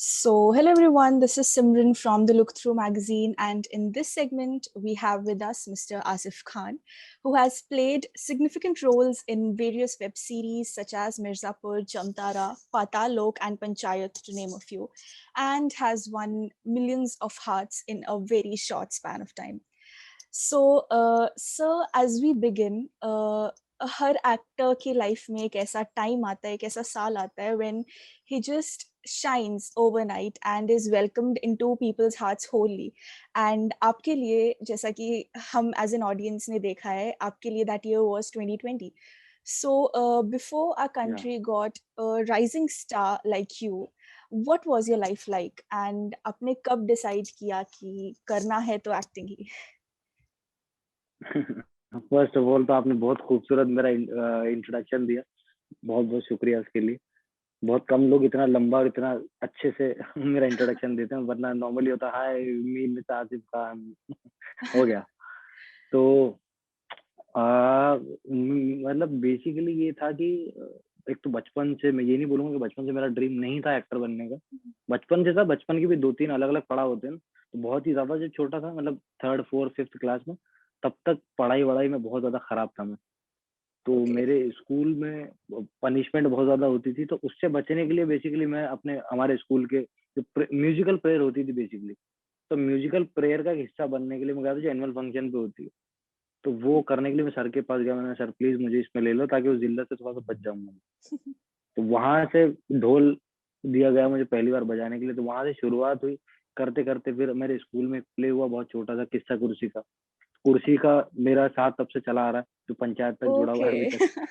Hello everyone, this is Simran from the Look Through magazine, and in this segment, we have with us Mr. Asif Khan, who has played significant roles in various web series such as Mirzapur, Jamtara, Patal Lok, and Panchayat, to name a few, and has won millions of hearts in a very short span of time. Sir, as we begin, her actor की life में एक ऐसा time आता है, एक ऐसा साल आता है when he just shines overnight and is welcomed into people's hearts wholly. And आपके लिए, जैसा कि हम as an audience ने देखा है, आपके लिए that year was 2020. Before our Yeah. country got a rising star like you, what was your life like? And आपने कब decide किया कि करना है तो acting he? First of all तो आपने बहुत खूबसूरत मेरा इंट्रोडक्शन दिया। बहुत बहुत शुक्रिया उसके लिए। बहुत कम लोग इतना लंबा और इतना अच्छे से मेरा इंट्रोडक्शन देते हैं, वरना नॉर्मली होता है हाय मी मिस्टर आसिफ खान हो गया। तो मतलब बेसिकली ये था कि एक तो बचपन से, मैं ये नहीं बोलूंगा कि बचपन से मेरा ड्रीम नहीं था एक्टर बनने का। बचपन से था, बचपन के भी 2-3 अलग अलग पड़ाव होते हैं ना। तो बहुत ही ज्यादा जब छोटा था, मतलब 3rd 4th 5th क्लास में, तब तक पढ़ाई वढ़ाई में बहुत ज्यादा खराब था मैं। तो Okay. मेरे स्कूल में पनिशमेंट बहुत ज्यादा होती थी, तो उससे बचने के लिए बेसिकली मैं हमारे स्कूल के जो म्यूजिकल प्रेयर होती थी बेसिकली, तो म्यूजिकल प्रेयर का हिस्सा बनने के लिए मैं गया था, जो एनुअल फंक्शन पे होती है। तो वो करने के लिए मैं सर के पास गया, मैंने सर प्लीज मुझे इसमें ले लो ताकि उस जिल्लत से थोड़ा सा बच जाऊंगा। तो वहां से ढोल दिया गया मुझे पहली बार बजाने के लिए, तो वहां से शुरुआत हुई। करते करते फिर मेरे स्कूल में प्ले हुआ बहुत छोटा सा, किस्सा कुर्सी का। कुर्सी का मेरा साथ तब से चला आ रहा है, जो पंचायत तक जुड़ा हुआ है अभी Okay. तक।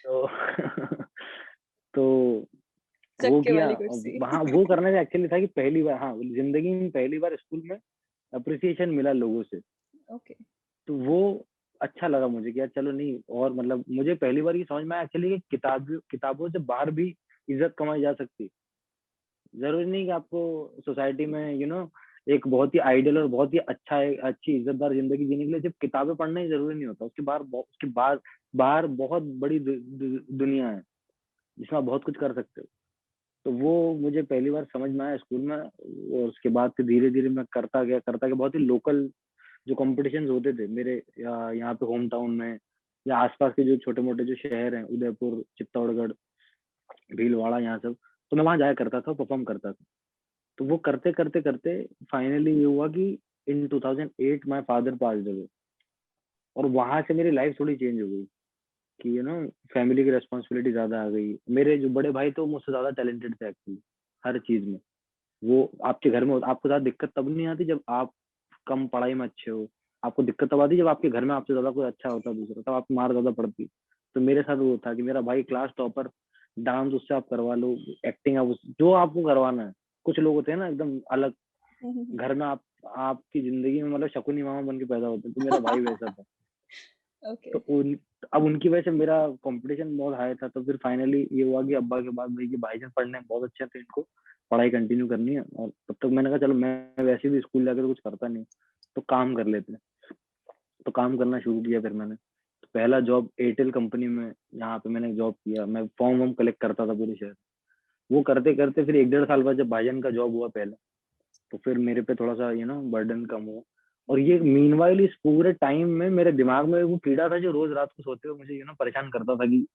तो तो वो चक्के किया। वाली कुर्सी. वहाँ वो करने से एक्चुअली था कि पहली बार, हाँ, जिंदगी में पहली बार स्कूल में अप्रिसिएशन मिला लोगों से। Okay. तो वो अच्छा लगा मुझे कि यार चलो, नहीं और मतलब मुझे पहली बार ये समझ में आया एक्चुअली कि किताबों से बाहर भी इज्जत कमाई जा सकती है। जरूरी नहीं कि आपको सोसाइटी में एक बहुत ही आइडियल और बहुत ही अच्छी इज्जतदार जिंदगी जीने के लिए सिर्फ किताबें पढ़ना ही जरूरी नहीं होता। उसके बाद बाहर बहुत बड़ी दुनिया है जिसमें आप बहुत कुछ कर सकते हो। तो वो मुझे पहली बार समझ में आया स्कूल में, और उसके बाद फिर धीरे धीरे मैं करता गया। बहुत ही लोकल जो कॉम्पिटिशन होते थे मेरे यहाँ पे होम टाउन में, या आसपास के जो छोटे मोटे जो शहर हैं, उदयपुर, चित्तौड़गढ़, भीलवाड़ा, यहाँ सब, तो मैं वहाँ जाया करता था, परफॉर्म करता था। तो वो करते करते करते फाइनली ये हुआ कि इन 2008 माय फादर पास्ड अवे, और वहां से मेरी लाइफ थोड़ी चेंज हो गई कि फैमिली की रिस्पॉन्सिबिलिटी ज्यादा आ गई। मेरे जो बड़े भाई थे वो मुझसे ज्यादा टैलेंटेड थे एक्चुअली हर चीज में। वो आपके घर में आपको ज्यादा दिक्कत तब नहीं आती जब आप कम पढ़ाई में अच्छे हो। आपको दिक्कत तब आती जब आपके घर में आपसे ज्यादा कोई अच्छा होता है दूसरा, तब आपको मार ज्यादा पड़ती। तो मेरे साथ वो था कि मेरा भाई क्लास टॉपर, डांस उससे आप करवा लो, एक्टिंग आप जो आपको करवाना है। कुछ लोग होते हैं ना एकदम अलग, घर में आपकी जिंदगी में मतलब शकुनी मामा बन के पैदा होते हैं, तो मेरा भाई वैसा था। तो Okay. अब उनकी वजह से मेरा कंपटीशन बहुत हाई था। तो फिर फाइनली ये हुआ कि अब्बा के बाद भाई कि भाईजान पढ़ने में बहुत अच्छे थे, इनको पढ़ाई कंटिन्यू करनी है। और तब तक मैंने कहा चलो, मैं वैसे भी स्कूल जाकर तो कुछ करता नहीं, तो काम कर लेते हैं। तो काम करना शुरू किया फिर मैंने। तो पहला जॉब एयरटेल कंपनी में, यहाँ पे मैंने जॉब किया। मैं फॉर्म वॉर्म कलेक्ट करता था पूरे शहर। वो करते करते फिर 1-1.5 साल बाद जब भाईजान का जॉब हुआ पहले, तो फिर मेरे पे थोड़ा सा बर्डन कम हुआ। और ये मीनवाइल इस पूरे टाइम में मेरे दिमाग में वो कीड़ा था जो रोज रात को सोते हुए मुझे परेशान करता था कि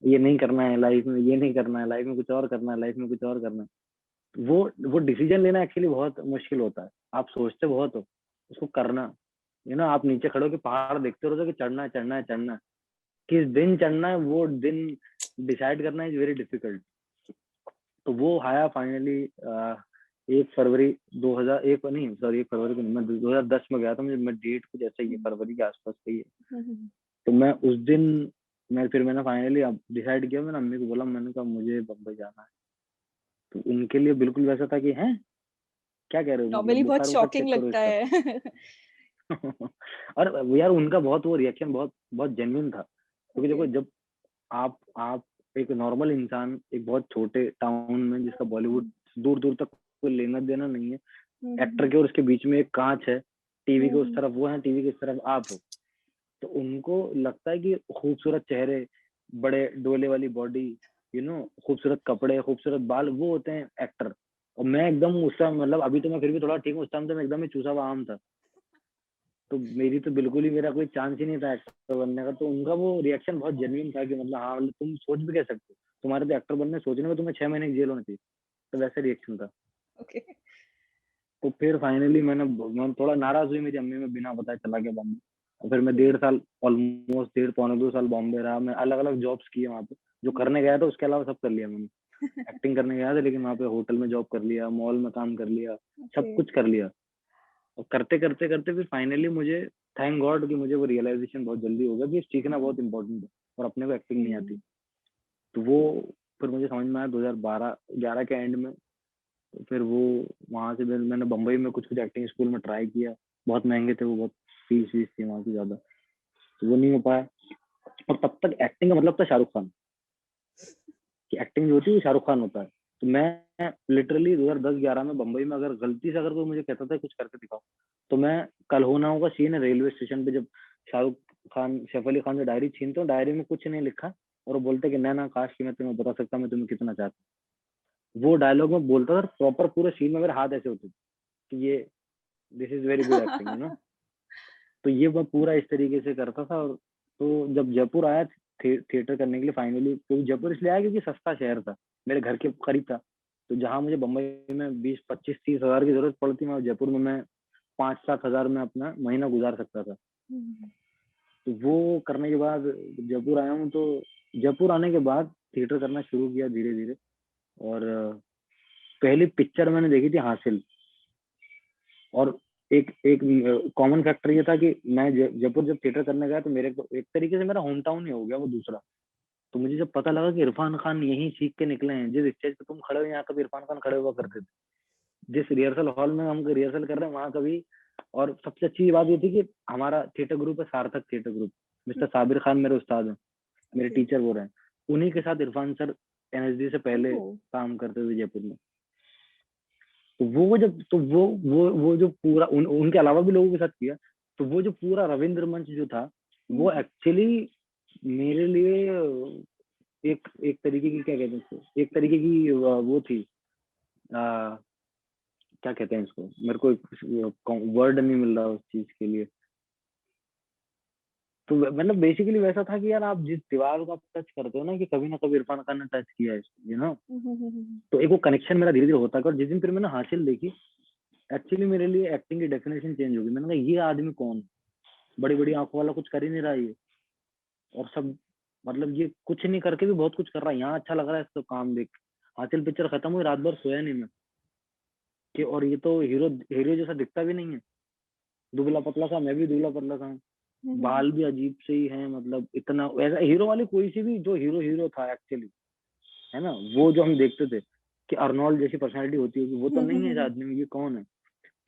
ये नहीं करना है लाइफ में, ये नहीं करना है लाइफ में, कुछ और करना है लाइफ में, कुछ और करना है। वो डिसीजन लेना एक्चुअली बहुत मुश्किल होता है। आप सोचते बहुत हो, उसको करना, आप नीचे खड़े होकर पहाड़ देखते रहो कि चढ़ना है, चढ़ना है, चढ़ना है। किस दिन चढ़ना है वो दिन डिसाइड करना इज वेरी डिफिकल्ट। तो वो आया फाइनली 1 फरवरी 2001, नहीं सॉरी 1 फरवरी को नहीं, मैं 2010 में गया था। मैं डेट कुछ ऐसा ही है, फरवरी के आसपास का ही है। तो मैं उस दिन मैंने फाइनली डिसाइड किया। मैंने अम्मी को बोला, मैंने कहा मुझे बम्बई जाना है। तो उनके लिए बिल्कुल वैसा था कि हैं क्या कह रहे हो, मतलब नॉर्मली बहुत बुखार उखार शॉकिंग चेक करो लगता इसका। है. और यार उनका बहुत वो रिएक्शन बहुत बहुत जेन्युइन था, क्योंकि देखो Okay. जब आप एक नॉर्मल इंसान एक बहुत छोटे टाउन में, जिसका बॉलीवुड दूर दूर तक कोई लेना देना नहीं है, एक्टर के और उसके बीच में एक कांच है, टीवी के उस तरफ वो है, टीवी के इस तरफ आप हो। तो उनको लगता है कि खूबसूरत चेहरे, बड़े डोले वाली बॉडी, खूबसूरत कपड़े, खूबसूरत बाल, वो होते हैं एक्टर। और मैं एकदम उस टाइम, मतलब अभी तो मैं फिर भी थोड़ा ठीक हूँ, उस टाइम तो मैं एकदम ही चूसा हुआ आम था। तो मेरी तो बिल्कुल ही, मेरा कोई चांस ही नहीं था एक्टर बनने का। तो उनका वो रिएक्शन बहुत जेन्युइन था कि मतलब हाँ, मतलब तुम सोच भी कैसे सकते हो? तुम्हारे तो एक्टर बनने सोचने में तुम्हें 6 महीने की जेल होनी चाहिए। तो वैसा रिएक्शन था। ओके। तो फिर फाइनली मैं थोड़ा नाराज़ हुई मेरी अम्मी, मैं बिना बताए चला गया बॉम्बे। और फिर मैं ओके। 1.5 साल, ऑलमोस्ट डेढ़ पौने 2 साल बॉम्बे रहा। मैं अलग-अलग जॉब्स किए वहाँ पे। जो करने गया था उसके अलावा सब कर लिया मैंने। एक्टिंग करने गया था, लेकिन वहाँ पे होटल में जॉब कर लिया, मॉल में काम कर लिया, सब ओके। कुछ कर लिया। और करते-करते फिर फाइनली मुझे, थैंक गॉड कि मुझे वो रियलाइज़ेशन बहुत जल्दी हो गया कि सीखना बहुत इम्पोर्टेंट है और अपने को एक्टिंग नहीं आती। हम्म। तो वो फिर मुझे समझ में आया 2012-11 के एंड में। तो फिर वो वहाँ से फिर मैंने बम्बई में कुछ-कुछ एक्टिंग स्कूल में ट्राई किया। बहुत महँगे थे वो, बहुत फीस-वीस थी वहाँ की ज़्यादा। तो वो नहीं हो पाया। और तब तक एक्टिंग का मतलब था शाहरुख खान, कि एक्टिंग जो होती है वो शाहरुख खान होता है। तो मैं लिटरली 2010-11 में बम्बई में, अगर गलती से अगर कोई मुझे कहता था कुछ करके दिखाओ, तो मैं, कल हो ना हो का सीन है रेलवे स्टेशन पे, जब शाहरुख खान सैफ अली खान से डायरी छीनते हो, डायरी में कुछ नहीं लिखा और वो बोलते कि नैना काश कि मैं तुम्हें बता सकता मैं तुम्हें कितना चाहता हूँ। वो डायलॉग मैं बोलता था, प्रॉपर पूरे सीन में मेरे हाथ ऐसे होते थे कि ये, this is very good acting. तो ये मैं पूरा इस तरीके से करता था। और तो जब जयपुर आया थिएटर करने के लिए फाइनली, तो जयपुर इसलिए आया क्योंकि सस्ता शहर था, मेरे घर के करीब था। तो जहाँ मुझे बम्बई में 20-25-30 हज़ार की ज़रूरत पड़ती, वहाँ जयपुर में मैं 5-7 हज़ार में अपना महीना गुज़ार सकता था। हम्म। तो वो करने के बाद जयपुर आया हूँ, तो जयपुर आने के बाद थिएटर करना शुरू किया धीरे-धीरे। और पहली पिक्चर मैंने देखी थी हासिल। और एक एक कॉमन फैक्टर ये था कि मैं जयपुर जब थिएटर करने गया, तो मेरे को एक तरीके से मेरा होम टाउन ही हो गया वो दूसरा। तो मुझे जब पता लगा कि इरफान खान यहीं सीख के निकले हैं, जिस स्टेज पे तुम खड़े हो यहाँ कभी इरफान खान खड़े हुआ करते थे, जिस रिहर्सल हॉल में हम रिहर्सल कर रहे हैं वहां कभी। और सबसे अच्छी बात ये थी कि हमारा थिएटर ग्रुप है सार्थक theatre group, mister Sabir Khan मेरे उस्ताद हैं, मेरे ओके। टीचर वो रहे। उन्हीं के साथ इरफान सर एनएसडी से पहले ओह। काम करते थे जयपुर में। तो वो जब, तो वो जो पूरा उनके अलावा भी लोगों के साथ किया। तो वो जो पूरा रविंद्र मंच जो था, वो हम्म। एक्चुअली मेरे लिए एक एक तरीके की, क्या कहते हैं उसको, एक तरीके की वो थी, आ, क्या कहते हैं इसको, मेरे को वर्ड नहीं मिल रहा उस चीज के लिए। तो मतलब बेसिकली वैसा था कि यार, आप जिस दीवार को आप टच करते हो ना, कि कभी ना कभी इरफान खान ने टच किया है इसको, हम्म। तो एक वो कनेक्शन मेरा धीरे धीरे होता गया। और जिस दिन फिर मैंने हासिल देखी, एक्चुअली मेरे लिए एक्टिंग की डेफिनेशन चेंज हो गई। मैंने कहा ये आदमी कौन, बड़ी बड़ी आंखों वाला, कुछ कर ही नहीं रहा ये। और सब, मतलब ये कुछ नहीं करके भी बहुत कुछ कर रहा है, यहाँ अच्छा लग रहा है इसको काम देख। हासिल पिक्चर खत्म हुई, रात भर सोया नहीं मैं, कि और ये तो हीरो हीरो जैसा दिखता भी नहीं है, दुबला पतला सा, मैं भी दुबला पतला सा हूँ। हम्म। बाल भी अजीब से ही हैं, मतलब इतना वैसा हीरो वाली कोई सी भी जो हीरो हीरो था एक्चुअली, है ना, वो जो हम देखते थे कि अर्नोल्ड जैसी पर्सनालिटी होती होगी, वो तो नहीं है इस आदमी में, ये कौन है?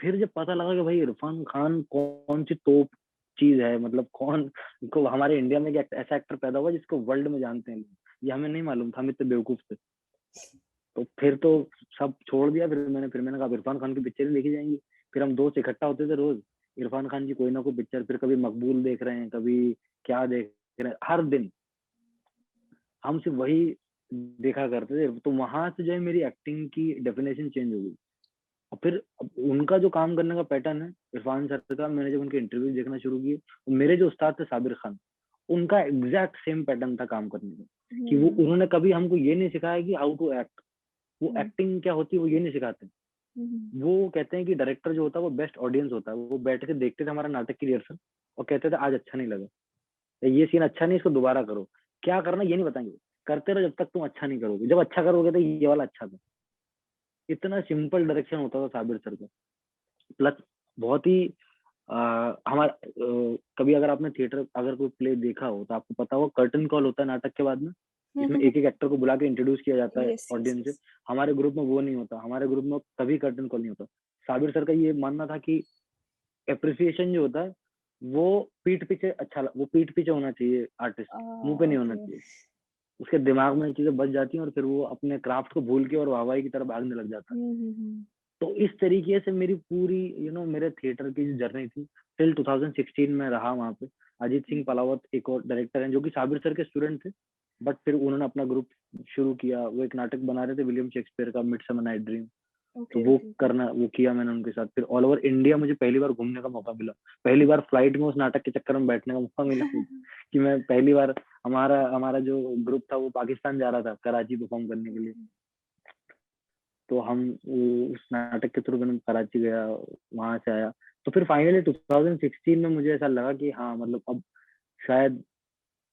फिर जब पता लगा कि भाई इरफान खान कौन सी तोप चीज है, मतलब कौन को हमारे इंडिया में एक ऐसा एक्टर पैदा हुआ जिसको वर्ल्ड में जानते हैं लोग, ये हमें नहीं मालूम था, हम इतने बेवकूफ थे। तो फिर तो सब छोड़ दिया। फिर मैंने कहा अब इरफान खान की पिक्चर देखी जाएंगी। फिर हम दोस्त इकट्ठा होते थे रोज, इरफान खान की कोई ना कोई पिक्चर, फिर कभी मकबूल देख रहे हैं, कभी क्या देख रहे हैं, हर दिन हम सिर्फ वही देखा करते थे। तो वहां से जो है मेरी एक्टिंग की डेफिनेशन चेंज हो गई। और फिर अब उनका जो काम करने का पैटर्न है इरफान सर का, मैंने जब उनके इंटरव्यू देखना शुरू किए, तो मेरे जो उस्ताद थे साबिर खान, उनका एग्जैक्ट सेम पैटर्न था काम करने का। कि वो, उन्होंने कभी हमको ये नहीं सिखाया कि हाउ टू एक्ट, वो एक्टिंग क्या होती है वो ये नहीं सिखाते। वो कहते हैं कि डायरेक्टर जो होता है वो बेस्ट ऑडियंस होता है। वो बैठ के देखते थे हमारा नाटक की रिहर्सल और कहते थे आज अच्छा नहीं लगा, या ये सीन अच्छा नहीं, इसको दोबारा करो। क्या करना ये नहीं बताएंगे, करते रहो जब तक तुम अच्छा नहीं करोगे, जब अच्छा करोगे तो ये वाला अच्छा था। इतना सिंपल डायरेक्शन होता था साबिर सर का। प्लस बहुत ही हमारा कभी अगर आपने थिएटर अगर कोई प्ले देखा हो तो आपको पता होगा कर्टन कॉल होता है नाटक के बाद में, जिसमें एक एक एक्टर को बुला के इंट्रोड्यूस किया जाता है यस, यस, ऑडियंस से। यस। हमारे ग्रुप में वो नहीं होता, हमारे ग्रुप में कभी कर्टन कॉल नहीं होता। साबिर सर का ये मानना था कि एप्रिसिएशन जो होता है वो वो पीठ पीछे होना चाहिए आर्टिस्ट, मुंह पे नहीं होना ओके। चाहिए। उसके दिमाग में ये चीजें बच जाती हैं और फिर वो अपने क्राफ्ट को भूल के और वाहवाही की तरफ भागने लग जाता है। हम्म। तो इस तरीके से मेरी पूरी मेरे थिएटर की जो जर्नी थी टिल 2016 में रहा वहाँ पे। अजीत सिंह पलावत एक और डायरेक्टर हैं जो कि साबिर सर के स्टूडेंट थे, बट फिर उन्होंने अपना ग्रुप शुरू किया। वो एक नाटक बना रहे थे विलियम शेक्सपियर का, मिडसमर नाइट ड्रीम। तो ओके वो ओके करना, वो किया मैंने उनके साथ। फिर ऑल ओवर इंडिया मुझे पहली बार घूमने का मौका मिला। पहली बार फ्लाइट में उस नाटक के चक्कर में बैठने का मौका मिला मुझे, कि मैं पहली बार, हमारा हमारा जो ग्रुप था वो पाकिस्तान जा रहा था, कराची परफॉर्म करने के लिए। तो हम उस नाटक के थ्रू मैंने कराची गया, वहां से आया। तो फिर फाइनली 2016 में मुझे ऐसा लगा कि हाँ मतलब अब शायद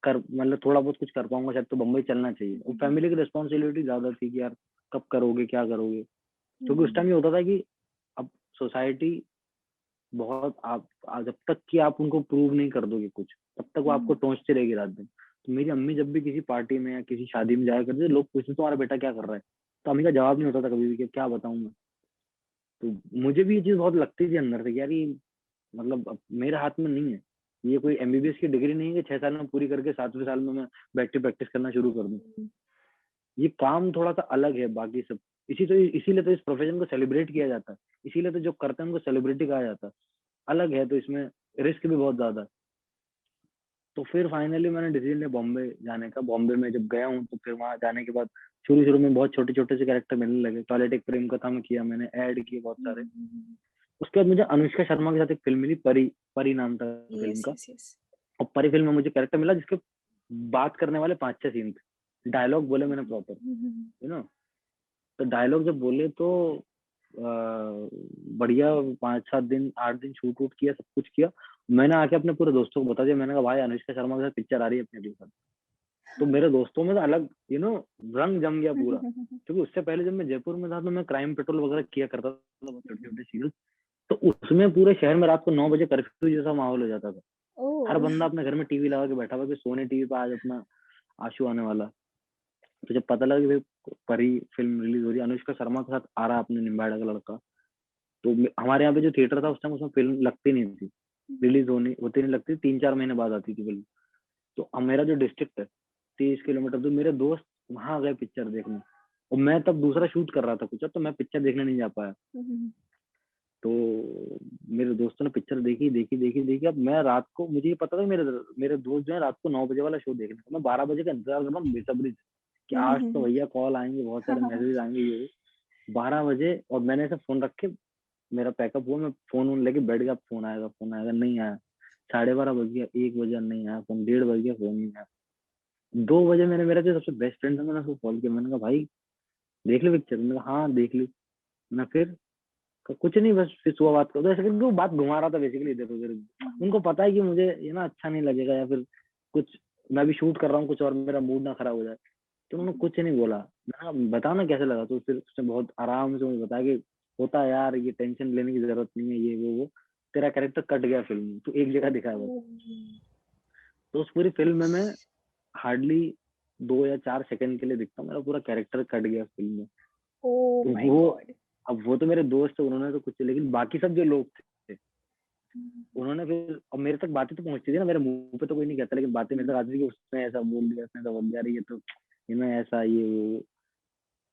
कर मतलब थोड़ा बहुत कुछ कर पाऊंगा, शायद तो बम्बई चलना चाहिए। और फैमिली की रिस्पॉन्सिबिलिटी ज्यादा थी कि यार कब करोगे, क्या करोगे। क्योंकि उस टाइम ये होता था कि अब सोसाइटी बहुत, जब तक कि आप उनको प्रूव नहीं कर दोगे कुछ, तब तक वो आपको टोंचती रहेगी रात दिन। तो मेरी अम्मी जब भी किसी पार्टी में या किसी शादी में जाया करती थी, लोग पूछते तुम्हारा बेटा क्या कर रहा है, तो अम्मी का जवाब नहीं होता था कभी भी कि क्या बताऊं मैं। तो मुझे भी ये चीज बहुत लगती थी अंदर से कि यार ये मतलब अब मेरे हाथ में नहीं है। ये कोई एमबीबीएस की डिग्री नहीं है कि 6 साल में पूरी करके 7वें साल में मैं बैठ के प्रैक्टिस करना शुरू कर दूं। ये काम थोड़ा सा अलग है बाकी सब। इसीलिए तो इस प्रोफेशन को सेलिब्रेट किया जाता है, इसीलिए तो जो करते हैं उनको सेलिब्रिटी कहा जाता है। अलग है तो इसमें रिस्क भी बहुत ज्यादा है। तो फिर फाइनली मैंने डिसीजन लिया बॉम्बे जाने का। बॉम्बे में जब गया हूँ तो फिर वहां जाने के बाद शुरू शुरू में बहुत छोटे छोटे से कैरेक्टर मिलने लगे। टॉयलेट एक प्रेम कथा में किया मैंने, ऐड किए बहुत सारे। उसके बाद मुझे अनुष्का शर्मा के साथ एक फिल्म मिली, परी। परी नाम था फिल्म यस का। यस यस और परी फिल्म में मुझे कैरेक्टर मिला जिसके बात करने वाले 5-6 सीन थे, डायलॉग बोले मैंने प्रॉपर, यू नो। तो डायलॉग जब बोले तो बढ़िया 5-7 दिन 8 दिन शूट वूट किया, सब कुछ किया। मैंने आके अपने पूरे दोस्तों को बता दिया, मैंने कहा भाई अनुष्का शर्मा के साथ पिक्चर आ रही है अपने के साथ। तो मेरे दोस्तों में तो अलग रंग जम गया पूरा। क्योंकि उससे पहले जब मैं जयपुर में था तो मैं क्राइम पेट्रोल वगैरह किया करता था, छोटे छोटे सीरियल। तो उसमें पूरे शहर में रात को 9 बजे कर्फ्यू जैसा माहौल हो जाता था। हर ओह बंदा अपने घर में टीवी लगा के बैठा हुआ कि सोने टीवी पे आज अपना आशू आने वाला। तो जब पता लगा कि भाई परी फिल्म रिलीज हो रही है, अनुष्का शर्मा के साथ आ रहा अपने निम्बाड़ा का लड़का, तो हमारे यहाँ पे जो थिएटर था उस टाइम, उसमें फिल्म लगती नहीं थी, रिलीज होती नहीं लगती, 3-4 महीने बाद आती थी फिल्म। तो अब मेरा जो डिस्ट्रिक्ट है 30 किलोमीटर दूर, मेरे दोस्त वहां गए पिक्चर देखने। और मैं तब दूसरा शूट कर रहा था कुछ, तो मैं पिक्चर देखने नहीं जा पाया। तो मेरे दोस्तों ने पिक्चर देखी देखी देखी देखी। अब मैं रात को, मुझे ये पता था कि मेरे मेरे दोस्त जो है रात को 9 बजे वाला शो देखने का, मैं 12 बजे का इंतजार कर रहा हूँ बेसब्री से कि आज तो भैया कॉल आएंगे, बहुत सारे मैसेज आएंगे ये 12 बजे। और मैंने ऐसा फोन रख के, मेरा पैकअप हुआ, मैं फोन वोन लेके बैठ गया, फोन आएगा फोन आएगा, नहीं आया। 12:30 बज गया, 1 बजे नहीं आया फोन, 1:30 बज गया फोन नहीं आया। 2 बजे मैंने, मेरा जो सबसे बेस्ट फ्रेंड था, मैंने उसको कॉल किया, मैंने कहा भाई देख ली पिक्चर? मैंने कहा हाँ देख ली। मैं फिर कुछ नहीं, बस फिर सुबह बात करो। तो ऐसे करके वो बात घुमा रहा था बेसिकली इधर उधर। उनको पता है कि मुझे ये ना अच्छा नहीं लगेगा, या फिर कुछ मैं भी शूट कर रहा हूँ कुछ और मेरा मूड ना खराब हो जाए। तो उन्होंने कुछ नहीं बोला। मैंने कहा बता ना कैसे लगा। तो फिर उसने बहुत आराम से मुझे बताया कि होता है यार, ये टेंशन लेने की जरूरत नहीं है, ये वो तेरा कैरेक्टर कट गया फिल्म में, तो एक जगह दिखा है बस। तो उस पूरी फिल्म में मैं हार्डली 2 या 4 सेकंड के लिए दिखता हूँ, मेरा पूरा कैरेक्टर कट गया फिल्म में। ओह तो माय वो, गॉड अब वो तो मेरे दोस्त थे, उन्होंने तो कुछ, लेकिन बाकी सब जो लोग थे उन्होंने फिर, अब मेरे तक बातें तो पहुंचती थी ना, मेरे मुंह पे तो कोई नहीं कहता, लेकिन बातें मेरे तक आती थी कि उसने ऐसा बोल दिया, उसने ऐसा बोल दिया, अरे ये तो ऐसा ये वो।